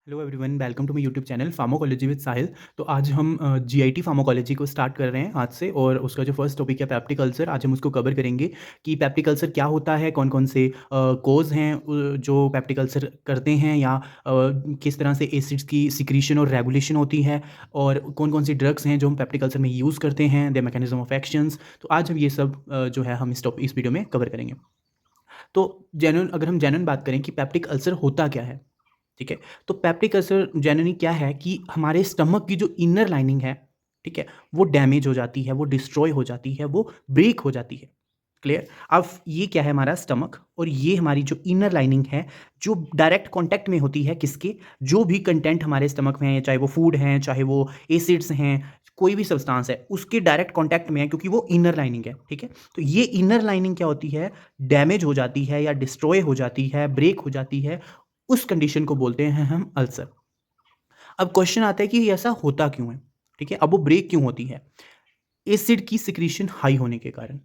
Hello everyone, welcome to my YouTube channel pharmacology with Sahil. तो आज हम जीआईटी फार्माकोलॉजी को स्टार्ट कर रहे हैं आज से, और उसका जो फर्स्ट टॉपिक है पेप्टिक अल्सर। आज हम उसको कवर करेंगे कि पेप्टिक अल्सर क्या होता है, कौन कौन से कोज हैं जो पेप्टिक अल्सर करते हैं, या किस तरह से एसिड्स की सिक्रीशन और रेगुलेशन होती है, और कौन कौन सी ड्रग्स हैं जो हम पेप्टिक अल्सर में यूज़ करते हैं, द मैकेनिज्म ऑफ एक्शंस। तो आज हम ये सब जो है हम इस वीडियो में कवर करेंगे। तो अगर हम जेन्युइन बात करें कि पेप्टिक अल्सर होता क्या है, ठीक है। तो पेप्टिक अल्सर जनरली क्या है कि हमारे स्टमक की जो इनर लाइनिंग है, ठीक है, वो डैमेज हो जाती है, वो डिस्ट्रॉय हो जाती है, वो ब्रेक हो जाती है। क्लियर। अब ये क्या है, हमारा स्टमक, और ये हमारी जो इनर लाइनिंग है, जो डायरेक्ट कांटेक्ट में होती है किसके, जो भी कंटेंट हमारे स्टमक में है, चाहे वो फूड है, चाहे वो एसिड्स हैं, कोई भी सब्सटेंस है, उसके डायरेक्ट कांटेक्ट में है, क्योंकि वो इनर लाइनिंग है, ठीक है। तो ये इनर लाइनिंग क्या होती है, डैमेज हो जाती है या डिस्ट्रॉय हो जाती है, ब्रेक हो जाती है, उस कंडीशन को बोलते हैं हम अल्सर। अब क्वेश्चन आता है कि ऐसा होता क्यों है, ठीक है। अब वो ब्रेक क्यों होती है, एसिड की सिक्रीशन हाई होने के कारण।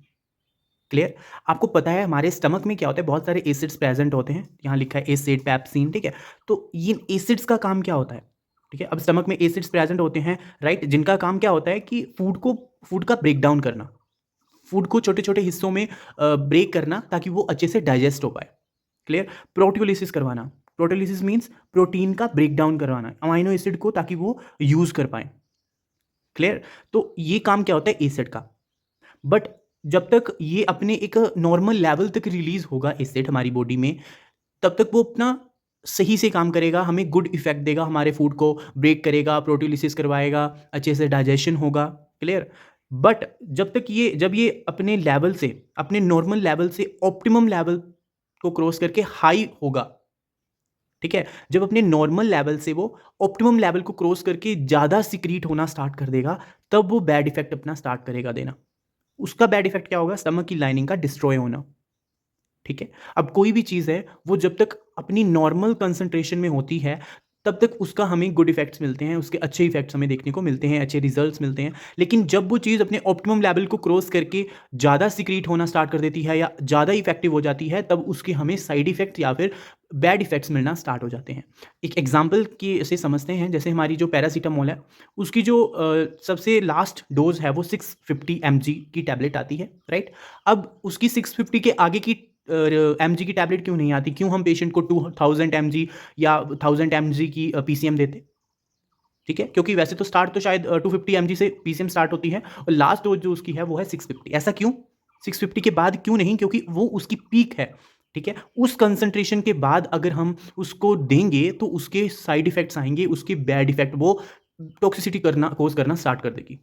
क्लियर। आपको पता है हमारे स्टमक में क्या होता है, बहुत सारे एसिड्स प्रेजेंट होते हैं, यहाँ लिखा है एसिड, पेप्सिन, ठीक है। तो इन एसिड्स का काम क्या होता है, ठीक है। अब स्टमक में एसिड्स प्रेजेंट होते हैं, राइट, जिनका काम क्या होता है कि फूड का ब्रेक डाउन करना, फूड को छोटे छोटे हिस्सों में ब्रेक करना, ताकि वो अच्छे से डाइजेस्ट हो पाए। क्लियर। प्रोटियोलिसिस करवाना, प्रोटियोलिसिस मीन्स प्रोटीन का ब्रेक डाउन करवाना अमाइनो एसिड को, ताकि वो यूज कर पाए। क्लियर। तो ये काम क्या होता है एसिड का। बट जब तक ये अपने एक नॉर्मल लेवल तक रिलीज होगा एसिड हमारी बॉडी में, तब तक वो अपना सही से काम करेगा, हमें गुड इफेक्ट देगा, हमारे फूड को ब्रेक करेगा, प्रोटियोलिसिस करवाएगा, अच्छे से डाइजेशन होगा। क्लियर। बट जब ये अपने लेवल से, अपने नॉर्मल लेवल से ऑप्टिमम लेवल को क्रॉस करके हाई होगा, ठीक है, जब अपने नॉर्मल लेवल से वो ऑप्टिमम लेवल को क्रॉस करके ज़्यादा सिक्रीट होना स्टार्ट कर देगा, तब वो बैड इफेक्ट अपना स्टार्ट करेगा देना। उसका बैड इफेक्ट क्या होगा, स्टमक की लाइनिंग का डिस्ट्रॉय होना, ठीक है। अब कोई भी चीज़ है, वो जब तक अपनी नॉर्मल कंसंट्रेशन में होती है, तब तक उसका हमें गुड इफेक्ट्स मिलते हैं, उसके अच्छे इफेक्ट्स हमें देखने को मिलते हैं, अच्छे रिजल्ट्स मिलते हैं। लेकिन जब वो चीज़ अपने ऑप्टिमम लेवल को क्रॉस करके ज़्यादा सिक्रीट होना स्टार्ट कर देती है, या ज़्यादा इफेक्टिव हो जाती है, तब उसके हमें साइड इफेक्ट्स या फिर बैड इफेक्ट्स मिलना स्टार्ट हो जाते हैं। एक एग्जाम्पल की से समझते हैं, जैसे हमारी जो पैरासीटामोल है, उसकी जो सबसे लास्ट डोज है वो 650 mg की टैबलेट आती है, राइट। अब उसकी 650 के आगे की mg की टैबलेट क्यों नहीं आती, क्यों हम पेशेंट को 2000 mg या 1000 mg की पीसीएम देते, ठीक है। क्योंकि वैसे तो स्टार्ट तो शायद 250 mg से पीसीएम स्टार्ट होती है, और लास्ट डोज जो उसकी है वो है 650। ऐसा क्यों, 650 के बाद क्यों नहीं, क्योंकि वो उसकी पीक है, ठीक है। उस कंसंट्रेशन के बाद अगर हम उसको देंगे, तो उसके साइड इफेक्ट्स आएंगे, उसके बैड इफेक्ट, वो टॉक्सिसिटी करना कोज करना स्टार्ट कर देगी,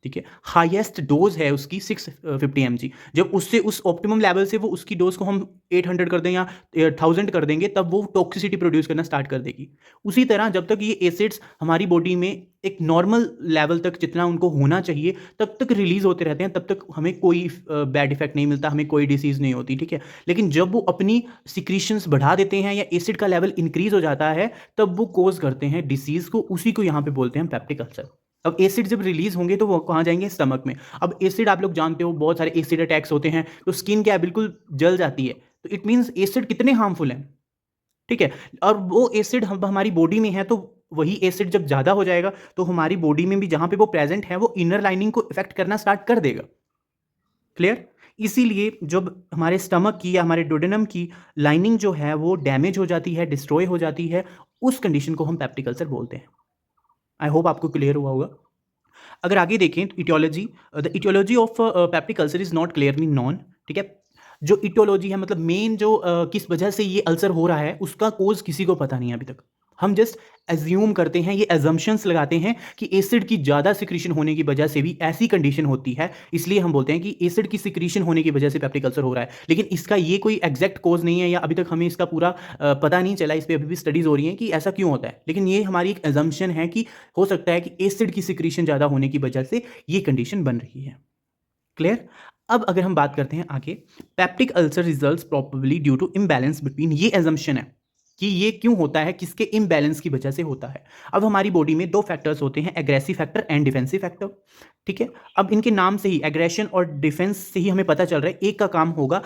ठीक है। हाईएस्ट डोज है उसकी 650 mg। जब उससे उस ऑप्टिमम लेवल से वो उसकी डोज को हम 800 कर दें या 1000 कर देंगे, तब वो टॉक्सिसिटी प्रोड्यूस करना स्टार्ट कर देगी। उसी तरह जब तक ये एसिड्स हमारी बॉडी में एक नॉर्मल लेवल तक, जितना उनको होना चाहिए, तब तक रिलीज होते रहते हैं, तब तक हमें कोई बैड इफेक्ट नहीं मिलता, हमें कोई डिसीज नहीं होती, ठीक है। लेकिन जब वो अपनी सिक्रीशंस बढ़ा देते हैं, या एसिड का लेवल इंक्रीज हो जाता है, तब वो कोज करते हैं डिसीज को। उसी को यहाँ पे बोलते हैं पेप्टिक अल्सर। अब एसिड जब रिलीज होंगे, तो वो कहाँ जाएंगे, स्टमक में। अब एसिड आप लोग जानते हो, बहुत सारे एसिड अटैक्स होते हैं, तो स्किन क्या है, बिल्कुल जल जाती है। तो इट मीन्स एसिड कितने हार्मफुल हैं, ठीक है। और वो एसिड हम हमारी बॉडी में है, तो वही एसिड जब ज़्यादा हो जाएगा, तो हमारी बॉडी में भी जहाँ पे वो प्रेजेंट है, वो इनर लाइनिंग को इफेक्ट करना स्टार्ट कर देगा। क्लियर। इसीलिए जब हमारे स्टमक की या हमारे डोडेनम की लाइनिंग जो है वो डैमेज हो जाती है, डिस्ट्रॉय हो जाती है, उस कंडीशन को हम पेप्टिक अल्सर बोलते हैं। आई होप आपको क्लियर हुआ होगा। अगर आगे देखें तो etiology, the etiology of peptic ulcer is not clearly known, ठीक है। जो इटियोलॉजी है, मतलब मेन जो किस वजह से ये अल्सर हो रहा है, उसका कोज किसी को पता नहीं है अभी तक। हम जस्ट एज्यूम करते हैं, ये एजम्पशंस लगाते हैं कि एसिड की ज़्यादा सिक्रीशन होने की वजह से भी ऐसी कंडीशन होती है, इसलिए हम बोलते हैं कि एसिड की सिक्रीशन होने की वजह से पेप्टिक अल्सर हो रहा है। लेकिन इसका ये कोई एग्जैक्ट कोज नहीं है, या अभी तक हमें इसका पूरा पता नहीं चला, इस पर अभी भी स्टडीज़ हो रही हैं कि ऐसा क्यों होता है। लेकिन ये हमारी एक एजम्पशन है कि हो सकता है कि एसिड की सिक्रीशन ज़्यादा होने की वजह से ये कंडीशन बन रही है। क्लियर। अब अगर हम बात करते हैं आगे, peptic ulcer results probably due to imbalance between, ये एजम्पशन है कि ये क्यों होता है, किसके इम्बैलेंस की वजह से होता है। अब हमारी बॉडी में दो फैक्टर्स होते हैं, aggressive factor and defensive factor, ठीक है। अब इनके नाम से ही, एग्रेशन और डिफेंस से ही हमें पता चल रहा है, एक का काम होगा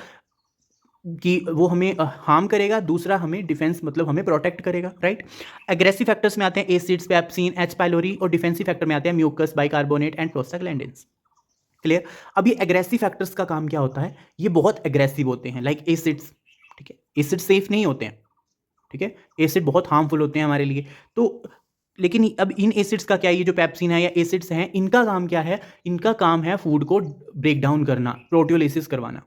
कि वो हमें हार्म करेगा, दूसरा हमें डिफेंस मतलब हमें प्रोटेक्ट करेगा, राइट। एग्रेसिव फैक्टर्स में आते हैं एसिड्स, पेप्सिन, एच पाइलोरी, और डिफेंसिव फैक्टर में आते हैं mucus, bicarbonate and prostaglandins. Clear. अब ये एग्रेसिव फैक्टर्स का काम क्या होता है, ये बहुत एग्रेसिव होते हैं, लाइक एसिड्स। ठीक है, एसिड सेफ नहीं होते हैं। ठीक है, एसिड बहुत हार्मफुल होते हैं हमारे लिए। तो लेकिन अब इन एसिड्स का क्या है, ये जो पेप्सिन है या एसिड्स हैं, इनका काम क्या है, इनका काम है फूड को ब्रेक डाउन करना, प्रोटियोलिसिस करवाना।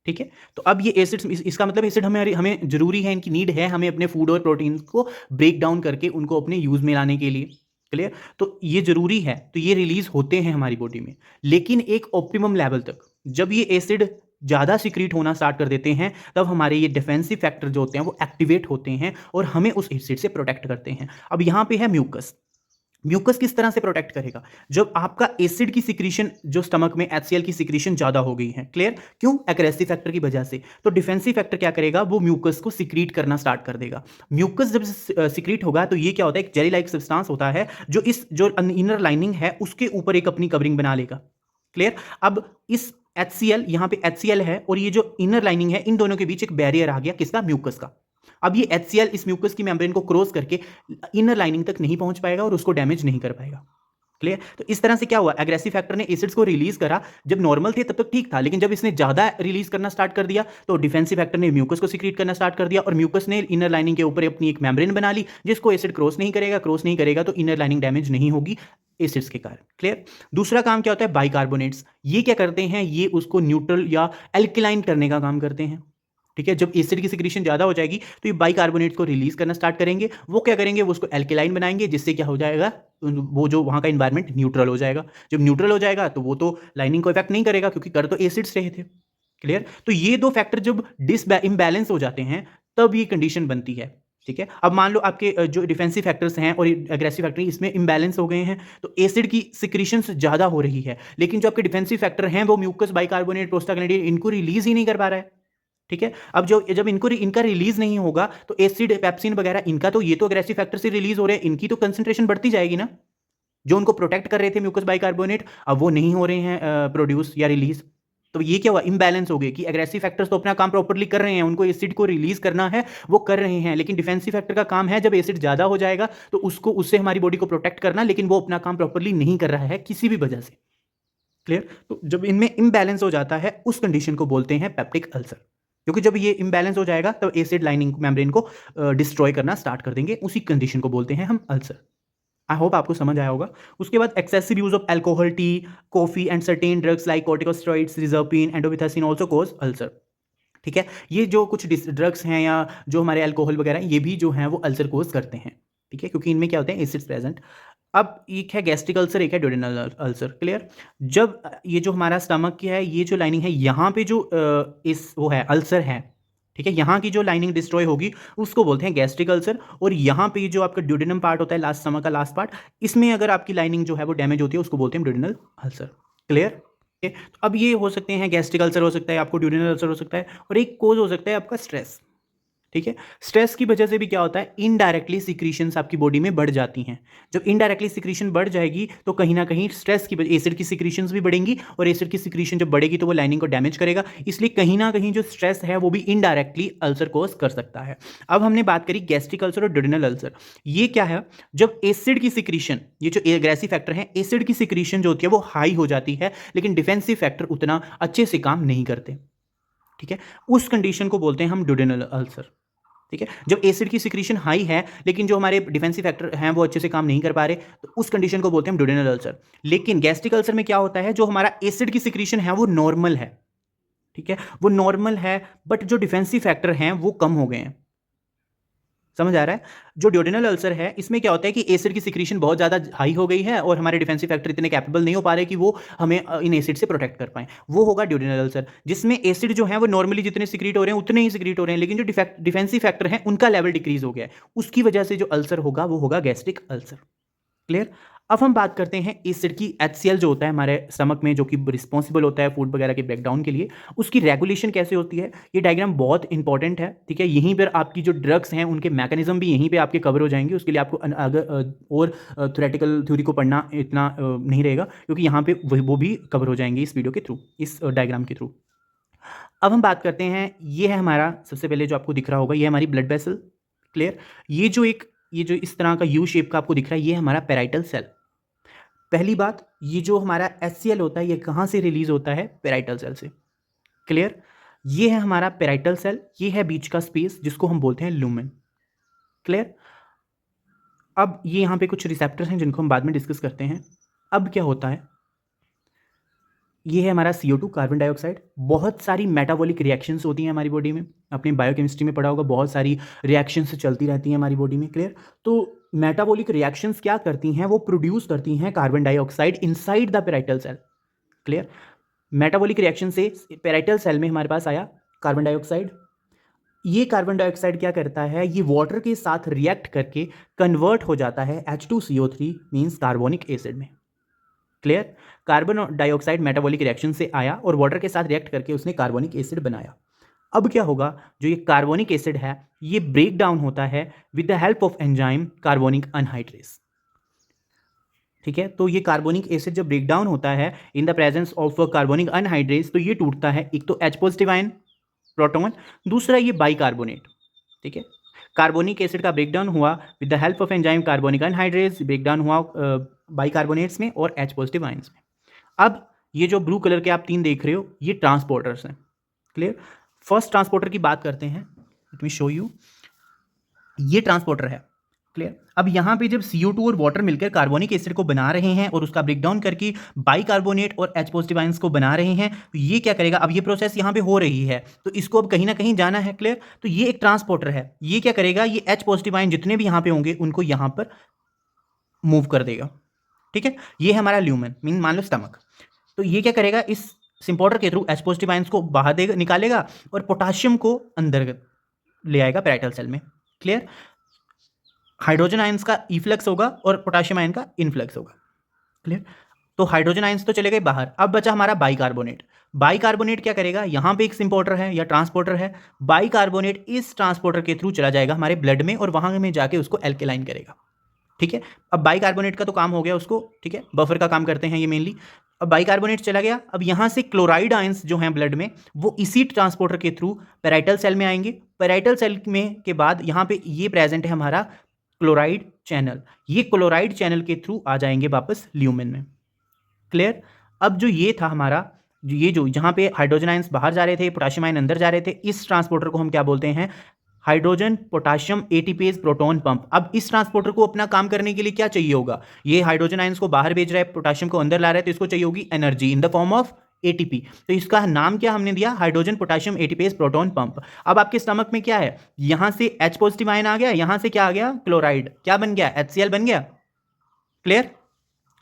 ठीक है, तो अब ये एसिड्स, इसका मतलब एसिड हमें हमें जरूरी है, इनकी नीड है हमें अपने फूड और प्रोटीन को ब्रेक डाउन करके उनको अपने यूज में लाने के लिए। क्लियर। तो ये जरूरी है, तो ये रिलीज होते हैं हमारी बॉडी में, लेकिन एक ऑप्टिमम लेवल तक। जब ये एसिड ज़्यादा सिक्रीट होना स्टार्ट कर देते हैं, तब हमारे ये डिफेंसिव फैक्टर जो होते हैं वो एक्टिवेट होते हैं और हमें उस एसिड से प्रोटेक्ट करते हैं। अब यहाँ पे है म्यूकस। म्यूकस किस तरह से प्रोटेक्ट करेगा, जब आपका एसिड की सिक्रीशन जो स्टमक में HCl की सिक्रीशन ज्यादा हो गई है। क्लियर। क्यों, एग्रेसिव फैक्टर की वजह से। तो डिफेंसिव फैक्टर क्या करेगा, वो म्यूकस को सिक्रीट करना स्टार्ट कर देगा। म्यूकस जब सिक्रीट होगा तो ये क्या होता है, एक जेली लाइक सब्सटेंस होता है जो इस जो इनर लाइनिंग है उसके ऊपर एक अपनी कवरिंग बना लेगा। क्लियर। अब इस HCl, यहां पे HCl है और ये जो इनर लाइनिंग है, इन दोनों के बीच एक बैरियर आ गया, किसका, म्यूकस का। अब ये HCl इस म्यूकस की मेम्ब्रेन को क्रॉस करके इनर लाइनिंग तक नहीं पहुंच पाएगा और उसको डैमेज नहीं कर पाएगा। क्लियर। तो इस तरह से क्या हुआ, एग्रेसिव फैक्टर ने एसिड्स को रिलीज करा, जब नॉर्मल थे तब तक ठीक था, लेकिन जब इसने ज्यादा रिलीज करना स्टार्ट कर दिया तो डिफेंसिव फैक्टर ने म्यूकस को सीक्रेट करना स्टार्ट कर दिया, और म्यूकस ने इनर लाइनिंग के ऊपर अपनी एक मेम्ब्रेन बना ली, जिसको एसिड क्रॉस नहीं करेगा तो इनर लाइनिंग डैमेज नहीं होगी एसिड्स के कारण। क्लियर। दूसरा काम क्या होता है, बाइकार्बोनेट्स। ये क्या करते हैं, ये उसको न्यूट्रल या एल्किलाइन करने का काम करते हैं। ठीक है, जब एसिड की सिक्रीशन ज़्यादा हो जाएगी तो ये बाइकार्बोनेट को रिलीज करना स्टार्ट करेंगे। वो क्या करेंगे, वो उसको एल्केलाइन बनाएंगे, जिससे क्या हो जाएगा, वो जो वहाँ का इन्वायरमेंट न्यूट्रल हो जाएगा। जब न्यूट्रल हो जाएगा तो वो तो लाइनिंग को इफेक्ट नहीं करेगा, क्योंकि कर तो एसिड्स रहे थे। क्लियर। तो ये दो फैक्टर जब इम्बैलेंस हो जाते हैं तब ये कंडीशन बनती है। ठीक है, अब मान लो आपके जो डिफेंसिव फैक्टर्स हैं और एग्रेसिव फैक्टर इसमें इम्बैलेंस हो गए हैं, तो एसिड की सिक्रीशन ज़्यादा हो रही है, लेकिन जो आपके डिफेंसिव फैक्टर हैं वो म्यूकस, बाइकार्बोनेट, प्रोस्टाग्लैंडिन, इनको रिलीज ही नहीं कर पा रहा है। ठीक है, अब जब इनका रिलीज नहीं होगा तो एसिड, पेप्सिन वगैरह, इनका तो ये तो एग्रेसिव फैक्टर से रिलीज हो रहे हैं, इनकी तो कंसंट्रेशन बढ़ती जाएगी ना, जो उनको प्रोटेक्ट कर रहे थे म्यूकस, बाइकार्बोनेट, अब वो नहीं हो रहे हैं प्रोड्यूस या रिलीज। तो ये क्या हुआ, इम्बैलेंस हो गए कि एग्रेसिव फैक्टर्स तो अपना काम प्रॉपर्ली कर रहे हैं, उनको एसिड को रिलीज करना है वो कर रहे हैं, लेकिन डिफेंसिव फैक्टर का काम है जब एसिड ज्यादा हो जाएगा तो उससे हमारी बॉडी को प्रोटेक्ट करना, लेकिन वो अपना काम प्रॉपर्ली नहीं कर रहा है किसी भी वजह से। क्लियर। तो जब इनमें इम्बैलेंस हो जाता है उस कंडीशन को बोलते हैं पेप्टिक अल्सर, क्योंकि जब ये इम्बैलेंस हो जाएगा तो एसिड लाइनिंग मेम्ब्रेन को डिस्ट्रॉय करना स्टार्ट कर देंगे, उसी कंडीशन को बोलते हैं हम अल्सर। आई होप आपको समझ आया होगा। उसके बाद excessive use of alcohol, tea, coffee and certain drugs like corticosteroids, reserpine, indomethacin also cause ulcer. ठीक है, ये जो कुछ ड्रग्स हैं या जो हमारे अल्कोहल वगैरह, ये भी जो हैं वो अल्सर कोज करते हैं। ठीक है, क्योंकि इनमें क्या होते हैं, एसिड्स प्रेजेंट। अब एक है गैस्ट्रिक अल्सर, एक है ड्यूडेनल अल्सर। क्लियर। जब ये जो हमारा स्टमक की है, ये जो लाइनिंग है, यहाँ पे जो इस वो है अल्सर है, ठीक है, यहाँ की जो लाइनिंग डिस्ट्रॉय होगी उसको बोलते हैं गैस्ट्रिक अल्सर, और यहाँ पे जो आपका ड्यूडेनम पार्ट होता है, लास्ट स्टमक का लास्ट पार्ट, इसमें अगर आपकी लाइनिंग जो है वो डैमेज होती है उसको बोलते हैं ड्यूडेनल अल्सर। क्लियर। तो अब ये हो सकते हैं, गैस्ट्रिक अल्सर हो सकता है, आपको ड्यूडेनल अल्सर हो सकता है, और एक कोज हो सकता है आपका स्ट्रेस। ठीक है, स्ट्रेस की वजह से भी क्या होता है, इनडायरेक्टली सिक्रीशंस आपकी बॉडी में बढ़ जाती हैं। जब इनडायरेक्टली सिक्रीशन बढ़ जाएगी तो कहीं ना कहीं स्ट्रेस की वजह, एसिड की सिक्रीशंस भी बढ़ेंगी, और एसिड की सिक्रीशन जब बढ़ेगी तो वो लाइनिंग को डैमेज करेगा, इसलिए कहीं ना कहीं जो स्ट्रेस है वो भी इनडायरेक्टली अल्सर कोज कर सकता है। अब हमने बात करी गैस्ट्रिक अल्सर और ड्यूडेनल अल्सर। ये क्या है, जब एसिड की सिक्रीशन, ये जो एग्रेसिव फैक्टर है, एसिड की सिक्रीशन जो होती है वो हाई हो जाती है, लेकिन डिफेंसिव फैक्टर उतना अच्छे से काम नहीं करते। ठीक है, उस कंडीशन को बोलते हैं हम ड्यूडेनल अल्सर। ठीक है, जब एसिड की सिक्रीशन हाई है लेकिन जो हमारे डिफेंसिव फैक्टर हैं वो अच्छे से काम नहीं कर पा रहे, तो उस कंडीशन को बोलते हैं ड्यूडेनल अल्सर। लेकिन गैस्ट्रिक अल्सर में क्या होता है, जो हमारा एसिड की सिक्रीशन है वो नॉर्मल है। ठीक है, वो नॉर्मल है, बट जो डिफेंसिव फैक्टर हैं वो कम हो गए हैं। समझ आ रहा है। जो ड्यूडेनल अल्सर है इसमें क्या होता है कि एसिड की सिक्रीशन बहुत ज़्यादा हाई हो गई है और हमारे डिफेंसिव फैक्टर इतने कैपेबल नहीं हो पा रहे कि वो हमें इन एसिड से प्रोटेक्ट कर पाए, वो होगा ड्यूडेनल अल्सर, जिसमें एसिड जो है वो नॉर्मली जितने सिक्रीट हो रहे हैं उतने ही सिक्रीट हो रहे हैं, लेकिन जो डिफेंसिव फैक्टर है उनका लेवल डिक्रीज हो गया है, उसकी वजह से जो अल्सर होगा वो होगा गैस्ट्रिक अल्सर। क्लियर। अब हम बात करते हैं एसिड की, HCl जो होता है हमारे स्टमक में, जो कि रिस्पॉन्सिबल होता है फूड वगैरह के ब्रेकडाउन के लिए, उसकी रेगुलेशन कैसे होती है। ये डायग्राम बहुत इंपॉर्टेंट है। ठीक है, यहीं पर आपकी जो ड्रग्स हैं उनके मैकेनिज्म भी यहीं पे आपके कवर हो जाएंगे, उसके लिए आपको अगर और थ्योरेटिकल थ्योरी को पढ़ना इतना नहीं रहेगा, क्योंकि यहाँ पे वो भी कवर हो जाएंगे इस वीडियो के थ्रू, इस डायग्राम के थ्रू। अब हम बात करते हैं, ये है हमारा सबसे पहले जो आपको दिख रहा होगा, ये हमारी ब्लड वेसल। क्लियर। ये जो इस तरह का यू शेप का आपको दिख रहा है, ये है हमारा पेराइटल सेल। पहली बात, ये जो हमारा HCl होता है, ये कहाँ से रिलीज होता है? पेराइटल सेल से। क्लियर। ये है हमारा पेराइटल सेल, ये है बीच का स्पेस जिसको हम बोलते हैं लुमेन। क्लियर। अब ये यहाँ पे कुछ रिसेप्टर्स हैं जिनको हम बाद में डिस्कस करते हैं। अब क्या होता है, ये है हमारा CO2 कार्बन डाइऑक्साइड। बहुत सारी मेटाबॉलिक रिएक्शंस होती हैं हमारी बॉडी में, अपने बायोकेमिस्ट्री में पढ़ा होगा, बहुत सारी रिएक्शंस चलती रहती हैं हमारी बॉडी में। क्लियर। तो मेटाबॉलिक रिएक्शंस क्या करती हैं? वो प्रोड्यूस करती हैं carbon dioxide inside the parietal cell. Clear. Metabolic reaction से पेराइटल सेल में हमारे पास आया कार्बन डाइऑक्साइड। ये कार्बन डाइऑक्साइड क्या करता है? ये वाटर के साथ रिएक्ट करके कन्वर्ट हो जाता है H2CO3 मीन्स कार्बोनिक एसिड में। Clear. Carbon dioxide metabolic reaction से आया और वाटर के साथ रिएक्ट करके उसने कार्बोनिक एसिड बनाया। अब क्या होगा, जो ये कार्बोनिक एसिड है ये ब्रेक डाउन होता है with the help of enzyme carbonic anhydrase. ठीक है, तो ये कार्बोनिक एसिड जब ब्रेक डाउन होता है in the presence of carbonic anhydrase, तो ये टूटता है, एक तो H पॉजिटिव आयन प्रोटॉन, दूसरा ये बाइकार्बोनेट। ठीक है, कार्बोनिक एसिड का ब्रेकडाउन हुआ with the help of enzyme carbonic anhydrase, breakdown हुआ बाइकार्बोनेट्स में और H पॉजिटिव आयंस में। अब ये जो ब्लू कलर के आप तीन देख रहे हो, ये ट्रांसपोर्टर्स हैं। क्लियर। फर्स्ट ट्रांसपोर्टर की बात करते हैं, लेट मी शो यू। ये ट्रांसपोर्टर है। क्लियर। अब यहाँ पे जब CO2 और वाटर मिलकर कार्बोनिक एसिड को बना रहे हैं और उसका ब्रेकडाउन करके बाइकार्बोनेट और H पॉजिटिव आयंस को बना रहे हैं, तो ये क्या करेगा? अब ये प्रोसेस यहाँ पे हो रही है, तो इसको अब कहीं ना कहीं जाना है। क्लियर। तो ये एक ट्रांसपोर्टर है, ये क्या करेगा? ये H पॉजिटिव आयन जितने भी यहाँ पे होंगे उनको यहाँ पर मूव कर देगा। ठीक है, ये है हमारा ल्यूमेन, मीन मान लो स्टमक। तो ये क्या करेगा? इस सिंपोर्टर के थ्रू H पॉजिटिव आयंस को बाहर देगा, निकालेगा और पोटाशियम को अंदर ले आएगा पेराइटल सेल में। क्लियर। हाइड्रोजन आयंस का इफ्लक्स होगा और पोटाशियम आयन का इनफ्लक्स होगा। क्लियर। तो हाइड्रोजन आयंस तो चले गए बाहर, अब बचा हमारा बाइकार्बोनेट। बाइकार्बोनेट क्या करेगा? यहां पे एक सिंपोर्टर है या ट्रांसपोर्टर है, बाइकार्बोनेट इस ट्रांसपोर्टर के थ्रू चला जाएगा हमारे ब्लड में और वहां में जाके उसको एल्केलाइन करेगा। ठीक है, अब बाइकार्बोनेट का तो काम हो गया उसको, ठीक है, बफर का काम करते हैं ये मेनली। अब बाइकार्बोनेट चला गया, अब यहां से क्लोराइड आयंस जो हैं ब्लड में, वो इसी ट्रांसपोर्टर के थ्रू पेराइटल सेल में आएंगे। पेराइटल सेल में के बाद यहां पे ये प्रेजेंट है हमारा क्लोराइड चैनल, ये क्लोराइड चैनल के थ्रू आ जाएंगे वापस ल्यूमेन में। क्लियर। अब जो ये था हमारा, ये जो जहां पे हाइड्रोजन आयंस बाहर जा रहे थे, पोटाशियम आयन अंदर जा रहे थे, इस ट्रांसपोर्टर को हम क्या बोलते हैं? Hydrogen potassium ATPase proton pump. अब इस ट्रांसपोर्टर को अपना काम करने के लिए क्या चाहिए होगा? ये हाइड्रोजन आयंस को बाहर भेज रहा है, पोटाशियम को अंदर ला रहा है, तो इसको चाहिए होगी energy in the form of ATP। तो इसका नाम क्या हमने दिया? Hydrogen potassium ATPase proton pump. अब आपके स्टमक में क्या है? यहां से H पॉजिटिव आयन आ गया, यहां से क्या आ गया? क्लोराइड। क्या बन गया? HCl बन गया। क्लियर।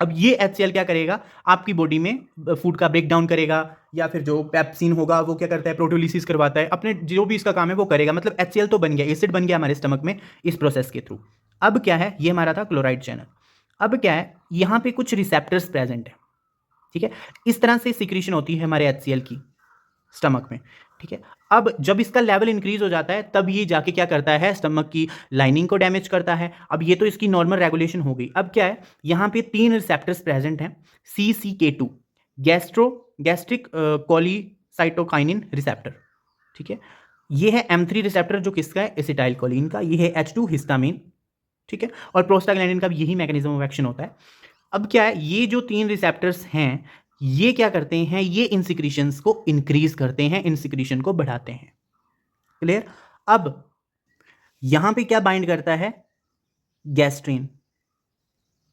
अब ये HCl क्या करेगा? आपकी बॉडी में फूड का ब्रेक डाउन करेगा, या फिर जो पेप्सिन होगा वो क्या करता है? प्रोटोलिसिस करवाता है, अपने जो भी इसका काम है वो करेगा। मतलब HCl तो बन गया, एसिड बन गया हमारे स्टमक में इस प्रोसेस के थ्रू। अब क्या है? ये हमारा था क्लोराइड चैनल। अब क्या है? यहां पे कुछ रिसेप्टर्स प्रेजेंट है। ठीक है, इस तरह से सिक्रीशन होती है हमारे HCl की स्टमक में। ठीक है, अब जब इसका लेवल इंक्रीज हो जाता है तब ये जाके क्या करता है? स्टमक की लाइनिंग को डैमेज करता है। अब ये तो इसकी नॉर्मल रेगुलेशन हो गई। अब क्या है? यहाँ पे 3 रिसेप्टर्स प्रेजेंट हैं, CCK2 गैस्ट्रिक कोलीसाइटोकाइनिन रिसेप्टर। ठीक है, ये है M3 रिसेप्टर जो किसका है? एसिटाइल कोलिन का। ये है H2 हिस्टामिन। ठीक है, और प्रोस्टाग्लैंडिन का भी यही मैकेनिज्म ऑफ एक्शन होता है। अब क्या है? ये जो 3 रिसेप्टर्स हैं, ये क्या करते हैं? ये इन सिक्रीशंस को इंक्रीज करते हैं, इन सिक्रीशन को बढ़ाते हैं। क्लियर। अब यहां पे क्या बाइंड करता है? गैस्ट्रीन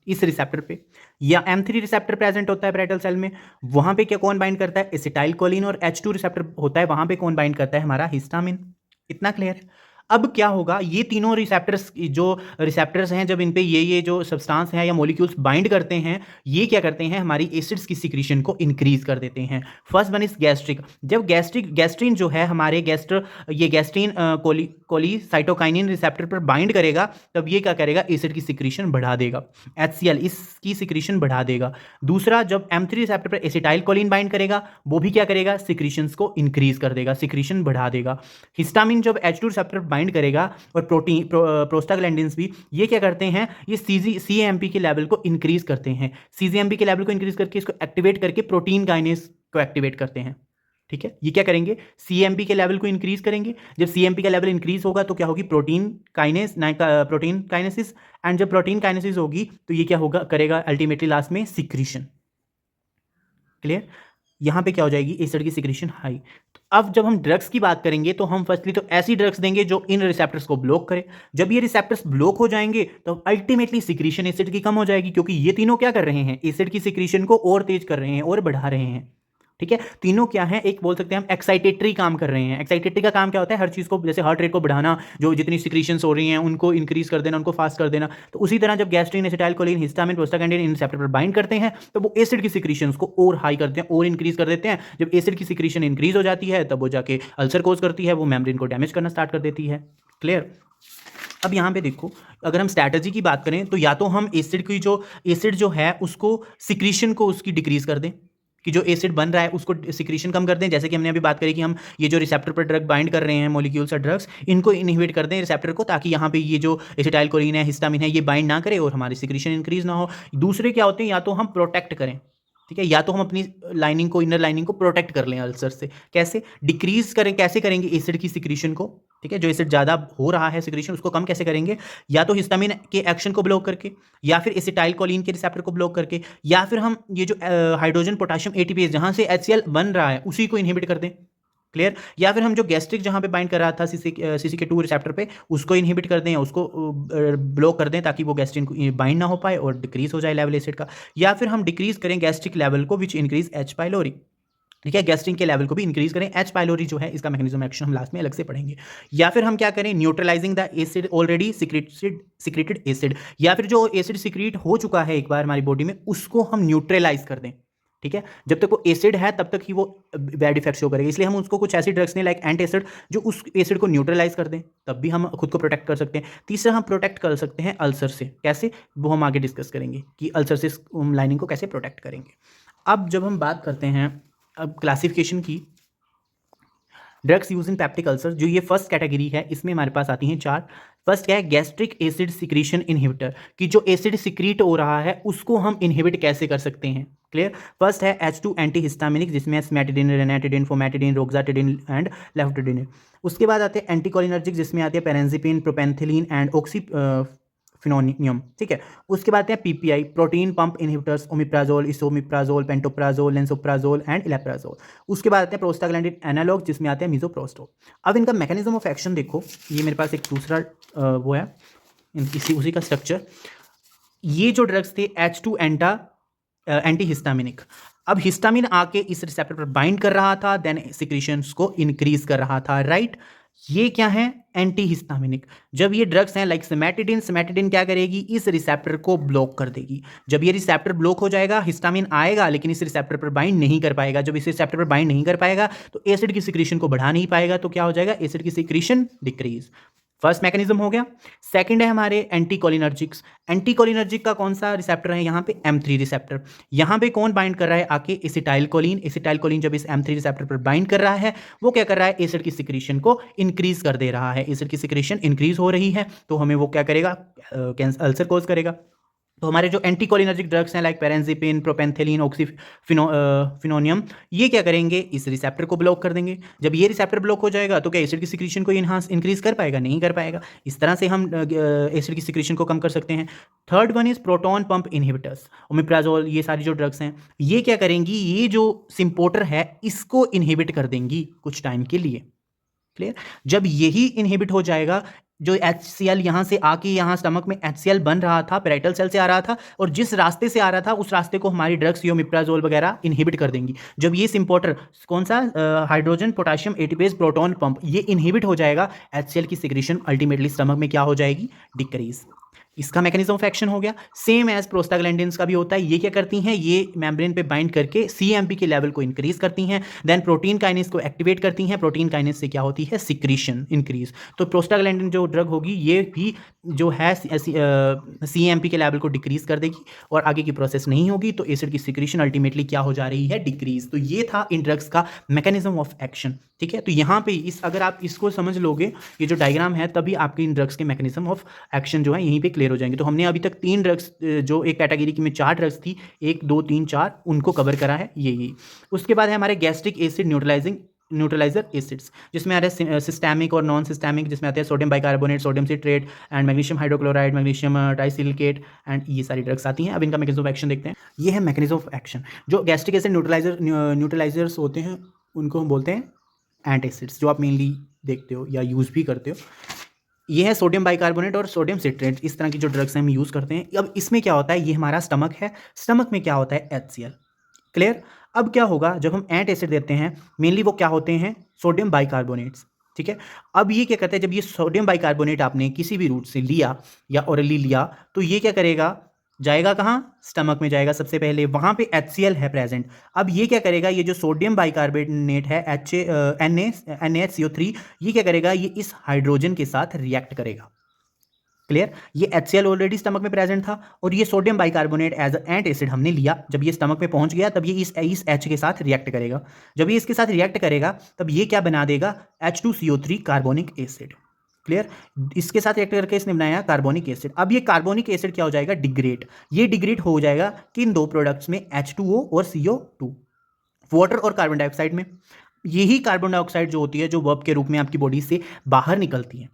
इस रिसेप्टर पे, या M3 रिसेप्टर प्रेजेंट होता है पेराइटल सेल में, वहां पे क्या कौन बाइंड करता है? Acetyl choline. और H2 रिसेप्टर होता है, वहां पे कौन बाइंड करता है? हमारा हिस्टामिन। इतना क्लियर। अब क्या होगा? ये तीनों रिसेप्टर्स हैं, जब इन पे ये जो सब्सटेंस है या मॉलिक्यूल्स बाइंड करते हैं, ये क्या करते हैं? हमारी एसिड्स की सिक्रीशन को इंक्रीज कर देते हैं। First one is gastric. जब गैस्ट्रीन जो है हमारे गैस्ट्रीन कोलीसाइटोकाइनिन रिसेप्टर पर बाइंड करेगा, तब ये क्या करेगा? एसिड की सिक्रीशन बढ़ा देगा, HCl इसकी सिक्रीशन बढ़ा देगा। दूसरा, जब M3 रिसेप्टर पर एसिटाइल कोलिन बाइंड करेगा, वो भी क्या करेगा? सिक्रीशंस को इंक्रीज कर देगा, सिक्रीशन बढ़ा देगा। हिस्टामिन जब H2 रिसेप्टर बाइंड करेगा, और प्रोस्टाग्लैंडिन्स भी, ये क्या करते हैं? ये CAMP के लेवल को इंक्रीज करते हैं। CAMP के लेवल को इंक्रीज करके इसको एक्टिवेट करके प्रोटीन काइनेज को एक्टिवेट करते हैं। ठीक है, ये क्या करेंगे, सीएमपी के लेवल को इंक्रीज करेंगे। जब सीएमपी का लेवल इंक्रीज होगा तो क्या होगी, प्रोटीन काइनेसिस, एंड जब प्रोटीन काइनेसिस होगी तो ये क्या होगा, करेगा अल्टीमेटली लास्ट में सिक्रीशन। क्लियर, यहां पे क्या हो जाएगी, एसिड की सिक्रीशन हाई। तो अब जब हम ड्रग्स की बात करेंगे तो हम फर्स्टली तो ऐसी ड्रग्स देंगे जो इन रिसेप्टर्स को ब्लॉक करे। जब ये रिसेप्टर्स ब्लॉक हो जाएंगे तो अल्टीमेटली सिक्रीशन एसिड की कम हो जाएगी, क्योंकि ये तीनों क्या कर रहे हैं, एसिड की सिक्रीशन को और तेज कर रहे हैं और बढ़ा रहे हैं। ठीक है, तीनों क्या है, एक बोल सकते हैं हम एक्साइटेटरी काम कर रहे हैं। एक्साइटेटरी का काम क्या होता है, हर चीज़ को, जैसे हार्ट रेट को बढ़ाना, जो जितनी सिक्रीशंस हो रही हैं उनको इंक्रीज कर देना, उनको फास्ट कर देना। तो उसी तरह जब गैस्ट्रिन, एसिटाइलकोलिन, हिस्टामिन, प्रोस्टाग्लैंडिन इन रिसेप्टर पर बाइंड करते हैं तो वो एसिड की सिक्रीशंस को और हाई करते हैं और इंक्रीज कर देते हैं। जब एसिड की सिक्रीशन इंक्रीज हो जाती है तब वो जाके अल्सर कोज करती है, वो मेम्ब्रेन को डैमेज करना स्टार्ट कर देती है। क्लियर, अब यहाँ पे देखो, अगर हम स्ट्रैटेजी की बात करें तो या तो हम एसिड जो है उसको सिक्रीशन को उसकी डिक्रीज कर दें, कि जो एसिड बन रहा है उसको सिक्रीशन कम कर दें। जैसे कि हमने अभी बात करी कि हम ये जो रिसेप्टर पर ड्रग बाइंड कर रहे हैं, मॉलिक्यूल्स और ड्रग्स, इनको इनहिबिट कर दें रिसेप्टर को, ताकि यहाँ पे ये जो एसिटाइलकोलिन है, हिस्टामिन है, ये बाइंड ना करे और हमारी सिक्रीशन इंक्रीज ना हो। दूसरे क्या होते हैं, या तो हम प्रोटेक्ट करें, ठीक है, या तो हम अपनी लाइनिंग को, इनर लाइनिंग को प्रोटेक्ट कर लें अल्सर से। कैसे डिक्रीज करें, कैसे करेंगे एसिड की सिक्रीशन को, ठीक है, जो एसिड ज़्यादा हो रहा है सिक्रीशन उसको कम कैसे करेंगे, या तो हिस्टामिन के एक्शन को ब्लॉक करके, या फिर एसिटाइलकोलिन के रिसेप्टर को ब्लॉक करके, या फिर हम ये जो हाइड्रोजन पोटेशियम एटीपीएस जहाँ से HCl बन रहा है उसी को इनहिबिट कर दें। क्लियर, या फिर हम जो गैस्ट्रिक जहाँ पे बाइंड कर रहा था CCK2 रिसेप्टर पे, उसको इनहिबिट कर दें, उसको ब्लॉक कर दें, ताकि वो गैस्ट्रिन को बाइंड ना हो पाए और डिक्रीज हो जाए लेवल एसिड का। या फिर हम डिक्रीज करें गैस्ट्रिक लेवल को, विच इंक्रीज H पाइलोरी। ठीक है, गैस्ट्रिन के लेवल को भी इंक्रीज करें। H पाइलोरी जो है इसका मैकेनिज्म एक्शन हम लास्ट में अलग से पढ़ेंगे। या फिर हम क्या करें, neutralising the acid already secreted acid, या फिर जो एसिड सिक्रीट हो चुका है एक बार हमारी बॉडी में उसको हम न्यूट्रलाइज कर दें। ठीक है, जब तक वो एसिड है तब तक ही वो बैड इफेक्ट शो करेगा, इसलिए हम उसको कुछ ऐसी ड्रग्स ने लाइक एंटी एसिड जो उस एसिड को न्यूट्रलाइज कर दें, तब भी हम खुद को प्रोटेक्ट कर सकते हैं। तीसरा, हम प्रोटेक्ट कर सकते हैं अल्सर से। कैसे, वो हम आगे डिस्कस करेंगे कि अल्सर से लाइनिंग को कैसे प्रोटेक्ट करेंगे। अब जब हम बात करते हैं अब क्लासिफिकेशन की, drugs use in peptic ulcer, जो ये फर्स्ट कैटेगरी है, इसमें हमारे पास आती हैं 4। फर्स्ट क्या है, गैस्ट्रिक एसिड सिक्रीशन इनहिबिटर, कि जो एसिड सिक्रीट हो रहा है उसको हम इनहिबिट कैसे कर सकते हैं। क्लियर, फर्स्ट है H2 एंटी हिस्टामिनिक, जिसमें स्मैटिडिन, रेनाटिडिन, फोमैटिडिन, रोक्साटिडिन एंड लेफ्टिडिन। उसके बाद आते हैं एंटीकोलिनर्जिक, जिसमें आते हैं पेरेंजिपिन, प्रोपेंथिलीन एंड फिनोनियम। ठीक है, उसके बाद आते हैं PPI, protein pump inhibitors, omeprazole, esomeprazole, pantoprazole, lansoprazole and ilaprazole. उसके बाद आते हैं प्रोस्टाग्लैंडिन एनालॉग, जिसमें आते हैं मिसोप्रोस्टोल। अब इनका मैकेनिज्म ऑफ एक्शन देखो, ये मेरे पास एक दूसरा वो है, उसी का स्ट्रक्चर। ये जो ड्रग्स थे H2 एंटी हिस्टामिनिक, अब हिस्टामिन आके इस रिसेप्टर पर बाइंड कर रहा था, देन सिक्रीशंस को इंक्रीज कर रहा था, राइट। ये क्या है, एंटी हिस्टामिनिक। जब ये ड्रग्स हैं लाइक सिमेटिडिन क्या करेगी, इस रिसेप्टर को ब्लॉक कर देगी। जब ये रिसेप्टर ब्लॉक हो जाएगा, हिस्टामिन आएगा लेकिन इस रिसेप्टर पर बाइंड नहीं कर पाएगा। जब इस रिसेप्टर पर बाइंड नहीं कर पाएगा तो एसिड की सिक्रीशन को बढ़ा नहीं पाएगा, तो क्या हो जाएगा, एसिड की सिक्रीशन डिक्रीज। फर्स्ट मैकेनिज्म हो गया। सेकंड है हमारे एंटीकोलिनर्जिक्स। एंटीकोलिनर्जिक का कौन सा रिसेप्टर है, यहाँ पे M3 रिसेप्टर। यहाँ पे कौन बाइंड कर रहा है, आके एसिटाइलकोलिन। एसिटाइलकोलिन जब इस M3 रिसेप्टर पर बाइंड कर रहा है, वो क्या कर रहा है, एसिड की सिक्रीशन को इंक्रीज कर दे रहा है। एसिड की सिक्रीशन इंक्रीज हो रही है तो हमें वो क्या करेगा, अल्सर कोज करेगा। तो हमारे जो एंटीकोलिनर्जिक ड्रग्स हैं लाइक पेरेंजिपिन, प्रोपेंथिलीन, फिनोनियम, ये क्या करेंगे, इस रिसेप्टर को ब्लॉक कर देंगे। जब ये रिसेप्टर ब्लॉक हो जाएगा तो क्या एसिड की सिक्रीशन को इंक्रीज कर पाएगा, नहीं कर पाएगा। इस तरह से हम एसिड की सिक्रीशन को कम कर सकते हैं। Third one is proton pump inhibitors, omeprazole, ये सारी जो ड्रग्स हैं ये क्या करेंगी, ये जो सिम्पोर्टर है इसको इनहिबिट कर देंगी कुछ टाइम के लिए। क्लियर, जब यही इनहिबिट हो जाएगा, जो HCl यहाँ से आके यहाँ स्टमक में HCl बन रहा था, पेराइटल सेल से आ रहा था, और जिस रास्ते से आ रहा था उस रास्ते को हमारी ड्रग्स योमिप्राजोल वगैरह इनहिबिट कर देंगी। जब ये सिम्पोर्टर कौन सा, hydrogen potassium ATPase proton pump, ये इनहिबिट हो जाएगा, HCl की सिक्रीशन अल्टीमेटली स्टमक में क्या हो जाएगी, डिक्रीज। इसका मैकेनिज्म ऑफ एक्शन हो गया। सेम एज प्रोस्टाग्लैंडिन्स का भी होता है। ये क्या करती हैं, ये मेम्ब्रेन पे बाइंड करके CMP के लेवल को इंक्रीज करती हैं, देन प्रोटीन काइनेस को एक्टिवेट करती हैं। प्रोटीन काइनेस से क्या होती है, सिक्रीशन इंक्रीज। तो प्रोस्टाग्लैंडिन जो ड्रग होगी ये भी जो है CMP के लेवल को डिक्रीज कर देगी और आगे की प्रोसेस नहीं होगी, तो एसिड की सिक्रीशन अल्टीमेटली क्या हो जा रही है, डिक्रीज। तो ये था इन ड्रग्स का मैकेनिज्म ऑफ एक्शन। ठीक है, तो यहाँ पे अगर आप इसको समझ लोगे, ये जो डायग्राम है, तभी आपके इन ड्रग्स के मैकेनिज्म ऑफ एक्शन जो है यहीं पे के क्लियर हो जाएंगे। तो हमने अभी तक 3 ड्रग्स जो एक कैटेगरी की में 4 ड्रग्स थी, 1 2 3 4 उनको कवर करा है ये। उसके बाद है हमारे गैस्ट्रिक एसिड न्यूट्रलाइजर एसिड्स, जिसमें आ रहे हैं सिस्टेमिक और नॉन सिस्टेमिक, जिसमें आते हैं sodium bicarbonate, sodium citrate and magnesium hydrochloride, magnesium trisilicate and ये सारी ड्रग्स आती हैं। अब इनका मैकेनिज्म ऑफ एक्शन देखते हैं। ये है मैकेनिज्म ऑफ एक्शन। जो गैस्ट्रिक एसिड न्यूट्रलाइजर्स होते हैं उनको हम बोलते हैं एंटासिड्स, जो आप मेनली देखते हो या यूज़ भी करते हो। ये है सोडियम बाइकार्बोनेट और सोडियम सिट्रेट, इस तरह की जो ड्रग्स हम यूज़ करते हैं। अब इसमें क्या होता है, ये हमारा स्टमक है, स्टमक में क्या होता है HCl। क्लियर। अब क्या होगा जब हम एंट एसिड देते हैं, मेनली वो क्या होते हैं, सोडियम बाइकार्बोनेट्स। ठीक है। अब ये क्या करता है, जब ये सोडियम बाइकार्बोनेट आपने किसी भी रूट से लिया या ओरली लिया, तो ये क्या करेगा, जाएगा कहाँ, स्टमक में जाएगा सबसे पहले, वहाँ पे HCl है प्रेजेंट। अब ये क्या करेगा, ये जो सोडियम बाइकार्बोनेट है NaCO3, ये क्या करेगा, ये इस हाइड्रोजन के साथ रिएक्ट करेगा। क्लियर। ये HCl ऑलरेडी स्टमक में प्रेजेंट था और ये सोडियम बाइकार्बोनेट एज एंट एसिड हमने लिया। जब ये स्टमक में पहुंच गया तब ये इस H के साथ रिएक्ट करेगा। जब ये इसके साथ रिएक्ट करेगा तब ये क्या बना देगा, H2CO3 कार्बोनिक एसिड। क्लियर। इसके साथ रिएक्ट करके इसने बनाया कार्बोनिक एसिड। अब ये कार्बोनिक एसिड क्या हो जाएगा, डिग्रेड। ये डिग्रेड हो जाएगा किन दो प्रोडक्ट्स में, H2O और CO2, वाटर और कार्बन डाइऑक्साइड में। यही कार्बन डाइऑक्साइड जो होती है, जो वर्ब के रूप में आपकी बॉडी से बाहर निकलती है।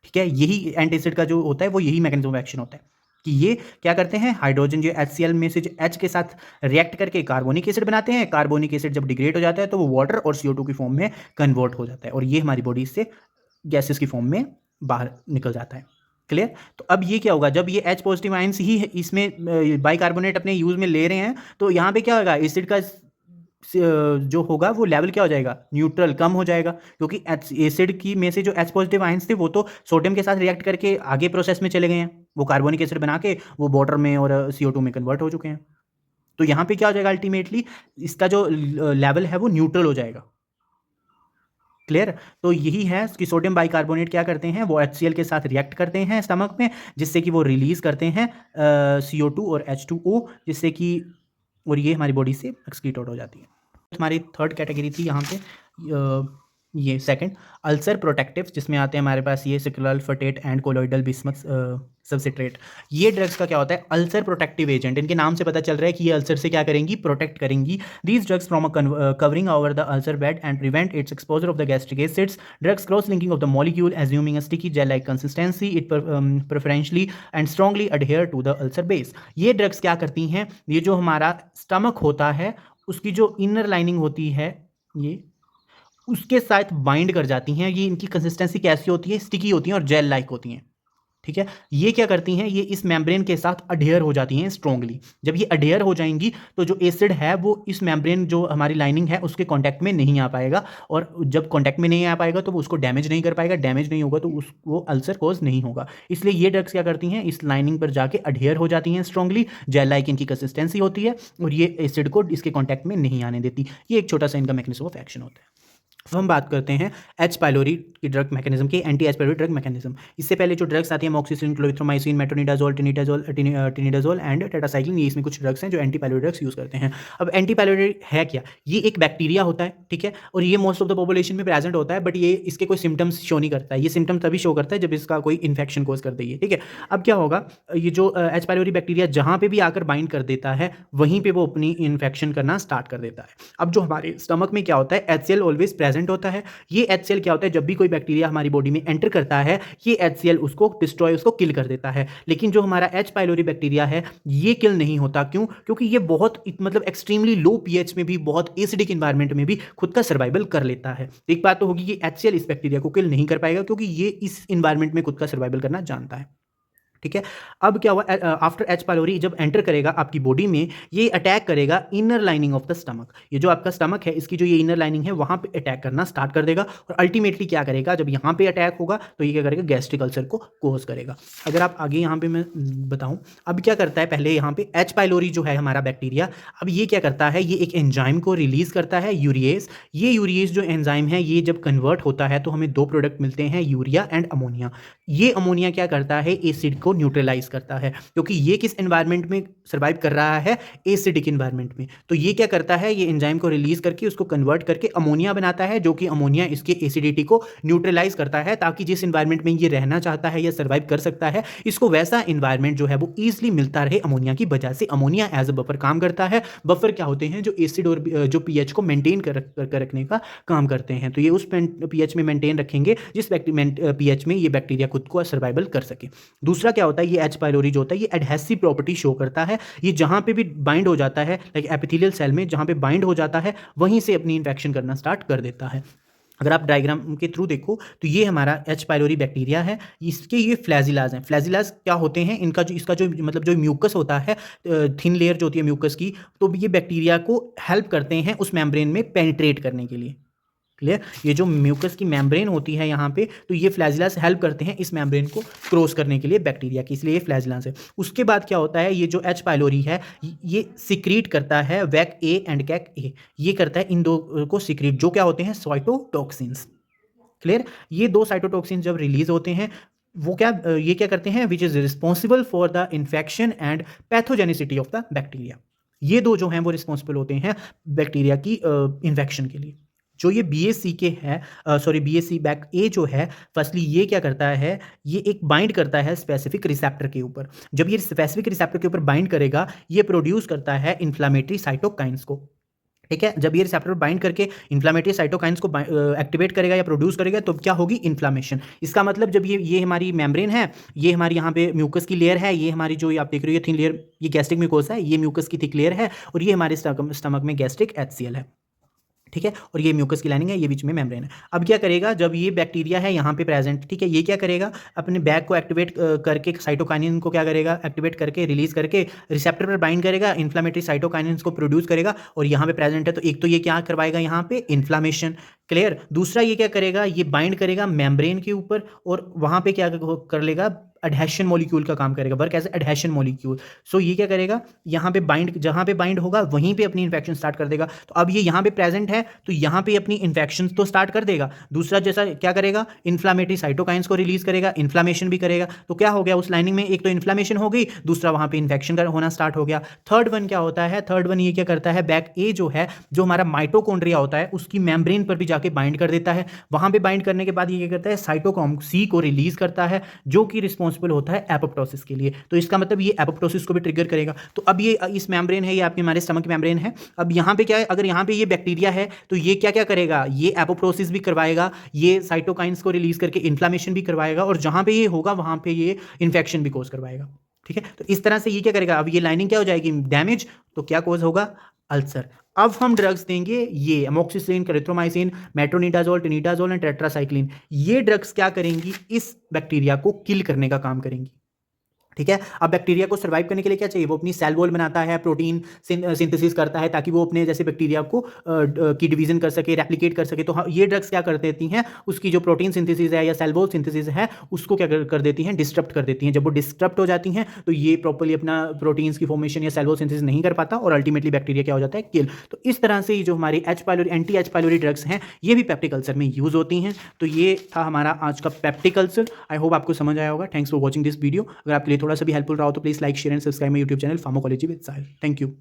ठीक है। यही एंटासिड का जो होता है वो यही मैकेनिज्म ऑफ एक्शन होता है कि ये क्या करते हैं, हाइड्रोजन जो HCl में से H के साथ रिएक्ट करके कार्बोनिक एसिड बनाते हैं। कार्बोनिक एसिड जब डिग्रेड हो जाता है तो वो वाटर और CO2 की फॉर्म में कन्वर्ट हो जाता है और ये हमारी बॉडी से गैसेस की फॉर्म में बाहर निकल जाता है। क्लियर। तो अब ये क्या होगा, जब ये H पॉजिटिव आयंस ही इसमें बाइकार्बोनेट अपने यूज में ले रहे हैं, तो यहाँ पे क्या होगा, एसिड का जो होगा वो लेवल क्या हो जाएगा, न्यूट्रल, कम हो जाएगा। क्योंकि एसिड की में से जो H पॉजिटिव आयंस थे वो तो सोडियम के साथ रिएक्ट करके आगे प्रोसेस में चले गए हैं, वो कार्बोनिक एसिड बना के वो वाटर में और CO2 में कन्वर्ट हो चुके हैं। तो यहाँ पे क्या हो जाएगा, अल्टीमेटली इसका जो लेवल है वो न्यूट्रल हो जाएगा। क्लियर। तो यही है कि सोडियम बाइकार्बोनेट क्या करते हैं, वो HCl के साथ रिएक्ट करते हैं स्टमक में, जिससे कि वो रिलीज करते हैं CO2 और H2O, जिससे कि और ये हमारी बॉडी से एक्सक्रीट आउट हो जाती है। हमारी थर्ड कैटेगरी थी यहाँ पे ये सेकंड, अल्सर प्रोटेक्टिव, जिसमें आते हैं हमारे पास ये सिक्लोल्फेटेट एंड कोलोइडल बिस्मथ सब्सट्रेट। ये ड्रग्स का क्या होता है, अल्सर प्रोटेक्टिव एजेंट। इनके नाम से पता चल रहा है कि ये अल्सर से क्या करेंगी, प्रोटेक्ट करेंगी। These drugs from covering over the ulcer bed and prevent its exposure of the gastric acids. Drugs cross linking of the molecule assuming a sticky gel like consistency, it preferentially and strongly adhere to the ulcer base. ये drugs क्या करती हैं, ये जो हमारा stomach होता है उसकी जो इनर लाइनिंग होती है ये उसके साथ बाइंड कर जाती हैं। ये इनकी कंसिस्टेंसी कैसी होती है, स्टिकी होती हैं और जेल लाइक होती हैं। ठीक है। ये क्या करती हैं, ये इस मेम्ब्रेन के साथ अडेयर हो जाती हैं स्ट्रांगली। जब ये अडेयर हो जाएंगी तो जो एसिड है वो इस मेम्ब्रेन जो हमारी लाइनिंग है उसके कांटेक्ट में नहीं आ पाएगा, और जब कांटेक्ट में नहीं आ पाएगा तो वो उसको डैमेज नहीं कर पाएगा। डैमेज नहीं होगा तो वो अल्सर कॉज नहीं होगा। इसलिए ये ड्रग्स क्या करती हैं, इस लाइनिंग पर जाके अडेयर हो जाती हैं स्ट्रांगली, जेल लाइक इनकी कंसिस्टेंसी होती है और ये एसिड को इसके कॉन्टैक्ट में नहीं आने देती। ये एक छोटा सा इनका मैकेनिज्म ऑफ एक्शन होता है। अब हम बात करते हैं H पाइलोरी की ड्रग मैकेनिज्म की, anti H pylori drug mechanism. इससे पहले जो ड्रग्स आती हैं मोक्सिसिलिन, क्लोरिथ्रोमाइसिन, मेट्रोनिडाजोल, टिनिडाजोल एंड टेट्रासाइक्लिन, ये इसमें कुछ ड्रग्स हैं जो एंटी पाइलोरी ड्रग्स यूज़ करते हैं। अब एंटी पाइलोरी है क्या, ये एक बैक्टीरिया होता है, ठीक है, और ये मोस्ट ऑफ द पॉपुलेशन में प्रेजेंट होता है, बट ये इसके कोई सिम्टम्स शो नहीं करता है। ये सिम्टम्स तभी शो करता है जब इसका कोई इन्फेक्शन कोज कर देगी। ठीक है। अब क्या होगा, ये जो H पाइलोरी बैक्टीरिया जहाँ पे भी आकर बाइंड कर देता है वहीं पे वो अपनी इन्फेक्शन करना स्टार्ट कर देता है। अब जो हमारे स्टमक में क्या होता है, HCl ऑलवेज प्रेजेंट होता है। ये HCl क्या होता है, जब भी कोई बैक्टीरिया हमारी बॉडी में एंटर करता है ये HCl उसको डिस्ट्रॉय, उसको किल कर देता है। लेकिन जो हमारा H पाइलोरी बैक्टीरिया है ये किल नहीं होता। क्यों? क्योंकि ये बहुत मतलब एक्सट्रीमली लो pH में भी, बहुत एसिडिक इन्वायरमेंट में भी खुद का सर्वाइवल कर लेता है। एक बात तो होगी कि HCl इस बैक्टीरिया को किल नहीं कर पाएगा क्योंकि ये इस इन्वायरमेंट में खुद का सर्वाइवल करना जानता है। ठीक है। अब क्या हुआ, आफ्टर H पाइलोरी जब एंटर करेगा आपकी बॉडी में, ये अटैक करेगा inner lining of the stomach. ये जो आपका स्टमक है इसकी जो ये इनर लाइनिंग है वहां पे अटैक करना स्टार्ट कर देगा और अल्टीमेटली क्या करेगा, जब यहाँ पे अटैक होगा तो ये क्या करेगा, गैस्ट्रिक अल्सर को कोज करेगा। अगर आप आगे यहाँ पे मैं बताऊँ, अब क्या करता है, पहले यहाँ पे H पाइलोरी जो है हमारा बैक्टीरिया, अब ये क्या करता है, ये एक एंजाइम को रिलीज करता है, यूरिएज। ये यूरिएज जो एंजाइम है ये जब कन्वर्ट होता है तो हमें दो प्रोडक्ट मिलते हैं, यूरिया एंड अमोनिया। ये अमोनिया क्या करता है, एसिड को को न्यूट्रलाइज करता है, क्योंकि ये किस एनवायरनमेंट में सर्वाइव कर रहा है, एसिडिक एनवायरनमेंट में। तो ये क्या करता है, ये एंजाइम को रिलीज करके उसको कन्वर्ट करके अमोनिया बनाता है, जो कि अमोनिया इसके एसिडिटी को न्यूट्रलाइज करता है, ताकि जिस एनवायरनमेंट में ये रहना चाहता है या सर्वाइव कर सकता है, इसको वैसा एनवायरनमेंट जो है वो ईजिली मिलता रहे अमोनिया की वजह से। अमोनिया एज अ बफर काम करता है। बफर क्या होते हैं, जो एसिड और जो पीएच को मेंटेन कर रखने का काम करते हैं। तो ये उस पीएच में मेंटेन रखेंगे जिस पीएच में ये बैक्टीरिया खुद को सर्वाइवल कर सके। दूसरा क्या होता है, ये एच पाइलोरी जो होता है, ये एडहेसिव प्रॉपर्टी शो करता है। ये जहां पे भी बाइंड हो जाता है, लाइक एपिथेलियल सेल में जहां पे बाइंड हो जाता है, वहीं से अपनी इन्फेक्शन करना स्टार्ट कर देता है। अगर आप डायग्राम के थ्रू देखो तो ये हमारा एच पाइलोरी बैक्टीरिया है। इसके ये फ्लैजिलाज हैं। फ्लैजिलाज क्या होते हैं, इसका जो मतलब जो म्यूकस होता है, थिन लेयर जो होती है म्यूकस की, तो ये बैक्टीरिया को हेल्प करते हैं उस मेम्ब्रेन में पेनिट्रेट करने के लिए। क्लियर? ये जो म्यूकस की मेम्ब्रेन होती है यहाँ पे, तो ये फ्लैजिलास हेल्प करते हैं इस मेम्ब्रेन को क्रॉस करने के लिए बैक्टीरिया की, इसलिए ये फ्लैजिलास है। उसके बाद क्या होता है, ये जो एच पाइलोरी है ये सिक्रीट करता है वैक ए एंड कैक ए। ये करता है इन दो को सिक्रीट, जो क्या होते हैं, साइटोटॉक्सिन्स। क्लियर? ये दो साइटोटॉक्सिन्स जब रिलीज होते हैं, वो ये क्या करते हैं, which is responsible for the infection and pathogenicity of the bacteria. ये दो जो हैं वो रिस्पॉन्सिबल होते हैं बैक्टीरिया की इन्फेक्शन के लिए। जो ये BAC के है, BAC बैक ए जो है, फर्स्टली ये क्या करता है, ये एक बाइंड करता है स्पेसिफिक रिसेप्टर के ऊपर। जब ये स्पेसिफिक रिसेप्टर के ऊपर बाइंड करेगा, ये प्रोड्यूस करता है इन्फ्लामेटरी साइटोकाइंस को। ठीक है? जब ये रिसेप्टर बाइंड करके इन्फ्लामेटरी साइटोकाइंस को एक्टिवेट करेगा या प्रोड्यूस करेगा, तो क्या होगी, इन्फ्लामेशन। इसका मतलब जब ये हमारी मेम्ब्रेन है, ये हमारी यहाँ पे म्यूकस की लेयर है, ये हमारी जो आप देख रहे हो थिन लेयर, ये गैस्ट्रिक म्यूकोसा है, ये म्यूकस की थिक लेयर है, और ये हमारे स्टमक में गैस्ट्रिक HCl है। ठीक है? और ये म्यूकस की लाइनिंग है, ये बीच में मेम्ब्रेन है। अब क्या करेगा, जब ये बैक्टीरिया है यहाँ पे प्रेजेंट, ठीक है, ये क्या करेगा, अपने बैग को एक्टिवेट करके साइटोकाइनिन को क्या करेगा, एक्टिवेट करके रिलीज करके रिसेप्टर पर बाइंड करेगा, इन्फ्लामेटरी साइटोकाइनिन को प्रोड्यूस करेगा, और यहाँ पे प्रेजेंट है, तो एक तो ये क्या करवाएगा यहाँ पे, इन्फ्लामेशन। क्लियर? दूसरा ये क्या करेगा, ये बाइंड करेगा मेम्ब्रेन के ऊपर, और वहाँ पे क्या कर लेगा, एडहेशन मॉलिक्यूल का काम करेगा, वर्क एज एडहेशन मॉलिक्यूल। सो ये क्या करेगा, यहाँ पे बाइंड, जहाँ पे बाइंड होगा वहीं पे अपनी इन्फेक्शन स्टार्ट कर देगा। तो अब ये यहाँ पे प्रेजेंट है, तो यहाँ पे अपनी इन्फेक्शन तो स्टार्ट कर देगा। दूसरा जैसा क्या करेगा, इन्फ्लामेटरी साइटोकाइंस को रिलीज करेगा, इन्फ्लामेशन भी करेगा। तो क्या हो गया, उस लाइनिंग में एक तो इन्फ्लामेशन हो गई, दूसरा वहाँ पे इन्फेक्शन होना स्टार्ट हो गया। थर्ड वन क्या होता है, थर्ड वन ये क्या करता है, बैक ए जो है, जो हमारा माइटोकॉन्ड्रिया होता है, उसकी मेम्ब्रेन पर भी जाके बाइंड कर देता है। वहाँ पे बाइंड करने के बाद ये क्या करता है, साइटोकॉम सी को रिलीज करता है, जो कि रिस्पॉन्सिबल होता है एपोप्टोसिस के लिए। तो इसका मतलब ये एपोप्टोसिस को भी ट्रिगर करेगा। तो अब ये इस मेम्ब्रेन है, ये आपके हमारे स्टमक मेम्ब्रेन है। अब यहाँ पे क्या है, अगर यहाँ पे ये बैक्टीरिया है, तो ये क्या क्या करेगा, ये एपोप्टोसिस भी करवाएगा, ये साइटोकाइंस को रिलीज करके इन्फ्लामेशन भी करवाएगा, और जहाँ पे ये होगा वहाँ पे ये इन्फेक्शन भी कोज करवाएगा। ठीक है? तो इस तरह से ये क्या करेगा, अब ये लाइनिंग क्या हो जाएगी, डैमेज, तो क्या कोज होगा, अल्सर। अब हम ड्रग्स देंगे, ये amoxicillin, clarithromycin, metronidazole, tinidazole and tetracycline. ये ड्रग्स क्या करेंगी, इस बैक्टीरिया को किल करने का काम करेंगी। ठीक है? अब बैक्टीरिया को सर्वाइव करने के लिए क्या चाहिए, वो अपनी सेल वॉल बनाता है, प्रोटीन सिंथेसिस करता है, ताकि वो अपने जैसे बैक्टीरिया को की डिवीजन कर सके, रेप्लिकेट कर सके। तो ये ड्रग्स क्या कर देती हैं, उसकी जो प्रोटीन सिंथेसिस है या सेल वॉल सिंथेसिस है, उसको क्या कर देती हैं, डिस्टर्ब कर देती हैं। जब वो डिस्टर्ब हो जाती हैं, तो ये प्रॉपर्ली अपना प्रोटीन्स की फॉर्मेशन या सेल वॉल सिंथेसिस नहीं कर पाता, और अल्टीमेटली बैक्टीरिया क्या हो जाता है, किल। तो इस तरह से जो हमारी एंटी एच पाइलोरी ड्रग्स हैं, ये भी पेप्टिक अल्सर में यूज होती हैं। तो ये था हमारा आज का पेप्टिक अल्सर। आई होप आपको समझ आया होगा। Thanks for watching this video. अगर आपके लिए थोड़ा सा भी हेल्पफुल रहा हो तो please like, share and subscribe my YouTube channel pharmacology with Sahil. Thank you.